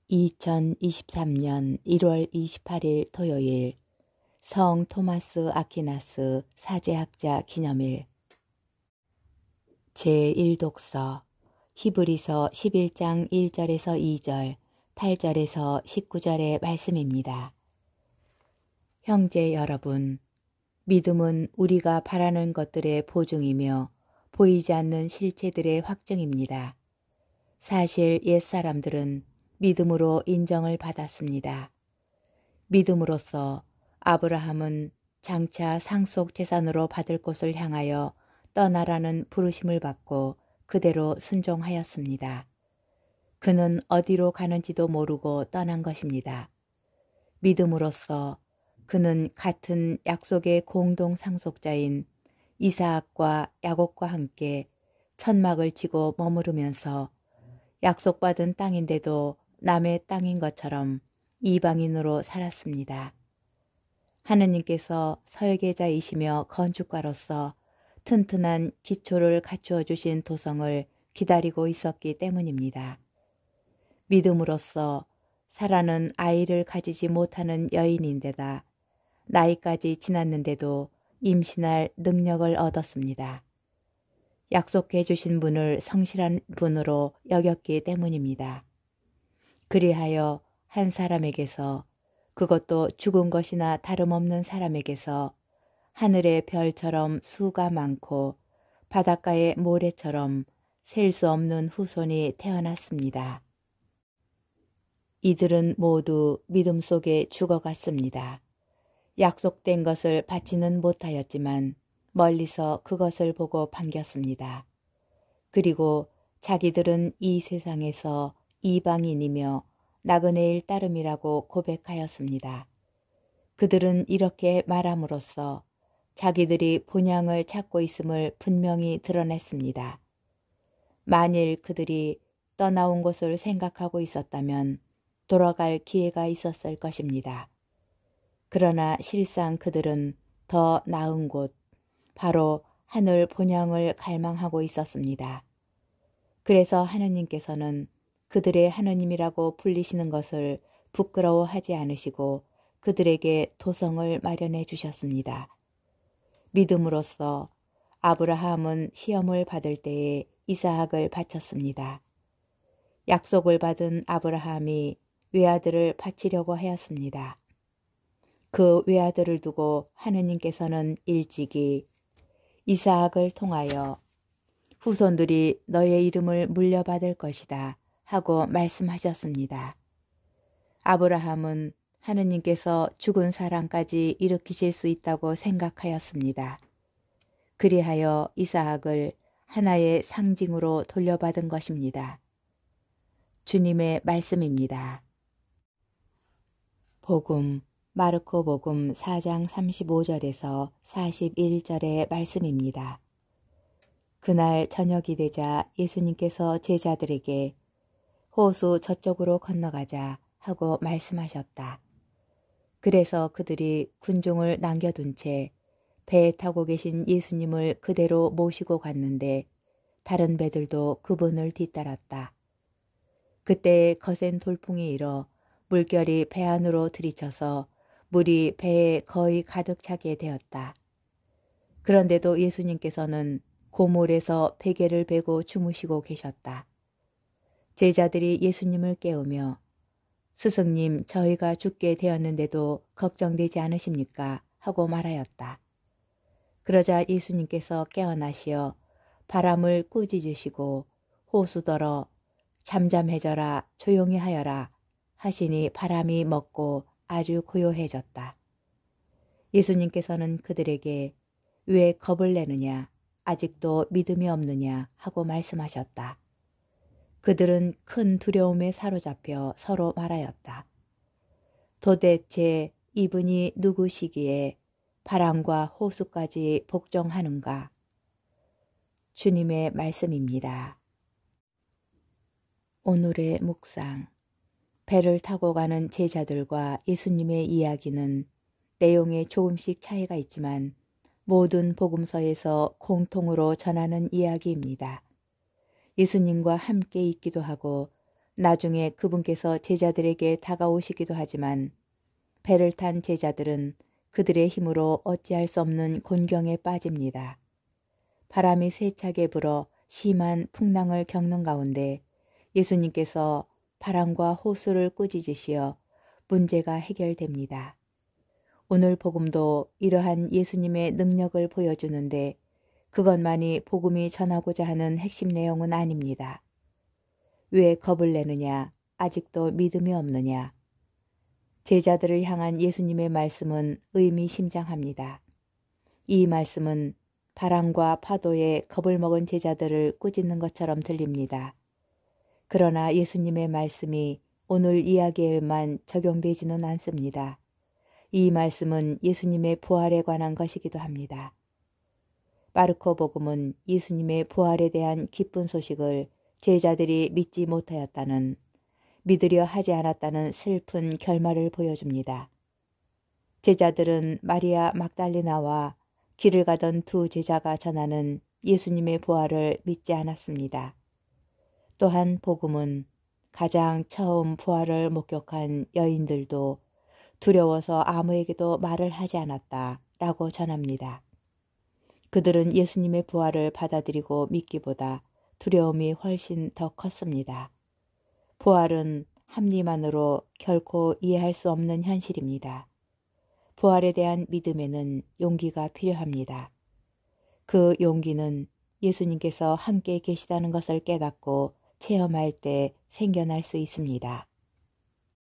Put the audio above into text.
2023년 1월 28일 토요일 성 토마스 아퀴나스 사제학자 기념일 제1독서 히브리서 11장 1절에서 2절, 8절에서 19절의 말씀입니다. 형제 여러분, 믿음은 우리가 바라는 것들의 보증이며 보이지 않는 실체들의 확증입니다. 사실 옛사람들은 믿음으로 인정을 받았습니다. 믿음으로써 아브라함은 장차 상속 재산으로 받을 곳을 향하여 떠나라는 부르심을 받고 그대로 순종하였습니다. 그는 어디로 가는지도 모르고 떠난 것입니다. 믿음으로써 그는 같은 약속의 공동 상속자인 이삭과 야곱과 함께 천막을 치고 머무르면서 약속받은 땅인데도 남의 땅인 것처럼 이방인으로 살았습니다. 하느님께서 설계자이시며 건축가로서 튼튼한 기초를 갖추어 주신 도성을 기다리고 있었기 때문입니다. 믿음으로써 사라는 아이를 가지지 못하는 여인인데다 나이까지 지났는데도 임신할 능력을 얻었습니다. 약속해 주신 분을 성실한 분으로 여겼기 때문입니다. 그리하여 한 사람에게서, 그것도 죽은 것이나 다름없는 사람에게서 하늘의 별처럼 수가 많고 바닷가의 모래처럼 셀 수 없는 후손이 태어났습니다. 이들은 모두 믿음 속에 죽어갔습니다. 약속된 것을 받지는 못하였지만 멀리서 그것을 보고 반겼습니다. 그리고 자기들은 이 세상에서 이방인이며 나그네일 따름이라고 고백하였습니다. 그들은 이렇게 말함으로써 자기들이 본향을 찾고 있음을 분명히 드러냈습니다. 만일 그들이 떠나온 곳을 생각하고 있었다면 돌아갈 기회가 있었을 것입니다. 그러나 실상 그들은 더 나은 곳, 바로 하늘 본향을 갈망하고 있었습니다. 그래서 하느님께서는 그들의 하느님이라고 불리시는 것을 부끄러워하지 않으시고 그들에게 도성을 마련해 주셨습니다. 믿음으로써 아브라함은 시험을 받을 때에 이삭을 바쳤습니다. 약속을 받은 아브라함이 외아들을 바치려고 하였습니다. 그 외아들을 두고 하느님께서는 일찍이 이삭을 통하여 후손들이 너의 이름을 물려받을 것이다 하고 말씀하셨습니다. 아브라함은 하느님께서 죽은 사람까지 일으키실 수 있다고 생각하였습니다. 그리하여 이삭을 하나의 상징으로 돌려받은 것입니다. 주님의 말씀입니다. 복음 마르코 복음 4장 35절에서 41절의 말씀입니다. 그날 저녁이 되자 예수님께서 제자들에게 호수 저쪽으로 건너가자 하고 말씀하셨다. 그래서 그들이 군중을 남겨둔 채 배에 타고 계신 예수님을 그대로 모시고 갔는데 다른 배들도 그분을 뒤따랐다. 그때 거센 돌풍이 일어 물결이 배 안으로 들이쳐서 물이 배에 거의 가득 차게 되었다. 그런데도 예수님께서는 고물에서 베개를 베고 주무시고 계셨다. 제자들이 예수님을 깨우며 스승님, 저희가 죽게 되었는데도 걱정되지 않으십니까? 하고 말하였다. 그러자 예수님께서 깨어나시어 바람을 꾸짖으시고 호수더러 잠잠해져라, 조용히 하여라 하시니 바람이 멎고 아주 고요해졌다. 예수님께서는 그들에게 왜 겁을 내느냐, 아직도 믿음이 없느냐 하고 말씀하셨다. 그들은 큰 두려움에 사로잡혀 서로 말하였다. 도대체 이분이 누구시기에 바람과 호수까지 복종하는가? 주님의 말씀입니다. 오늘의 묵상. 배를 타고 가는 제자들과 예수님의 이야기는 내용에 조금씩 차이가 있지만 모든 복음서에서 공통으로 전하는 이야기입니다. 예수님과 함께 있기도 하고 나중에 그분께서 제자들에게 다가오시기도 하지만 배를 탄 제자들은 그들의 힘으로 어찌할 수 없는 곤경에 빠집니다. 바람이 세차게 불어 심한 풍랑을 겪는 가운데 예수님께서 바람과 호수를 꾸짖으시어 문제가 해결됩니다. 오늘 복음도 이러한 예수님의 능력을 보여주는데 그것만이 복음이 전하고자 하는 핵심 내용은 아닙니다. 왜 겁을 내느냐? 아직도 믿음이 없느냐? 제자들을 향한 예수님의 말씀은 의미심장합니다. 이 말씀은 바람과 파도에 겁을 먹은 제자들을 꾸짖는 것처럼 들립니다. 그러나 예수님의 말씀이 오늘 이야기에만 적용되지는 않습니다. 이 말씀은 예수님의 부활에 관한 것이기도 합니다. 마르코 복음은 예수님의 부활에 대한 기쁜 소식을 제자들이 믿지 못하였다는, 믿으려 하지 않았다는 슬픈 결말을 보여줍니다. 제자들은 마리아 막달리나와 길을 가던 두 제자가 전하는 예수님의 부활을 믿지 않았습니다. 또한 복음은 가장 처음 부활을 목격한 여인들도 두려워서 아무에게도 말을 하지 않았다라고 전합니다. 그들은 예수님의 부활을 받아들이고 믿기보다 두려움이 훨씬 더 컸습니다. 부활은 합리만으로 결코 이해할 수 없는 현실입니다. 부활에 대한 믿음에는 용기가 필요합니다. 그 용기는 예수님께서 함께 계시다는 것을 깨닫고 체험할 때 생겨날 수 있습니다.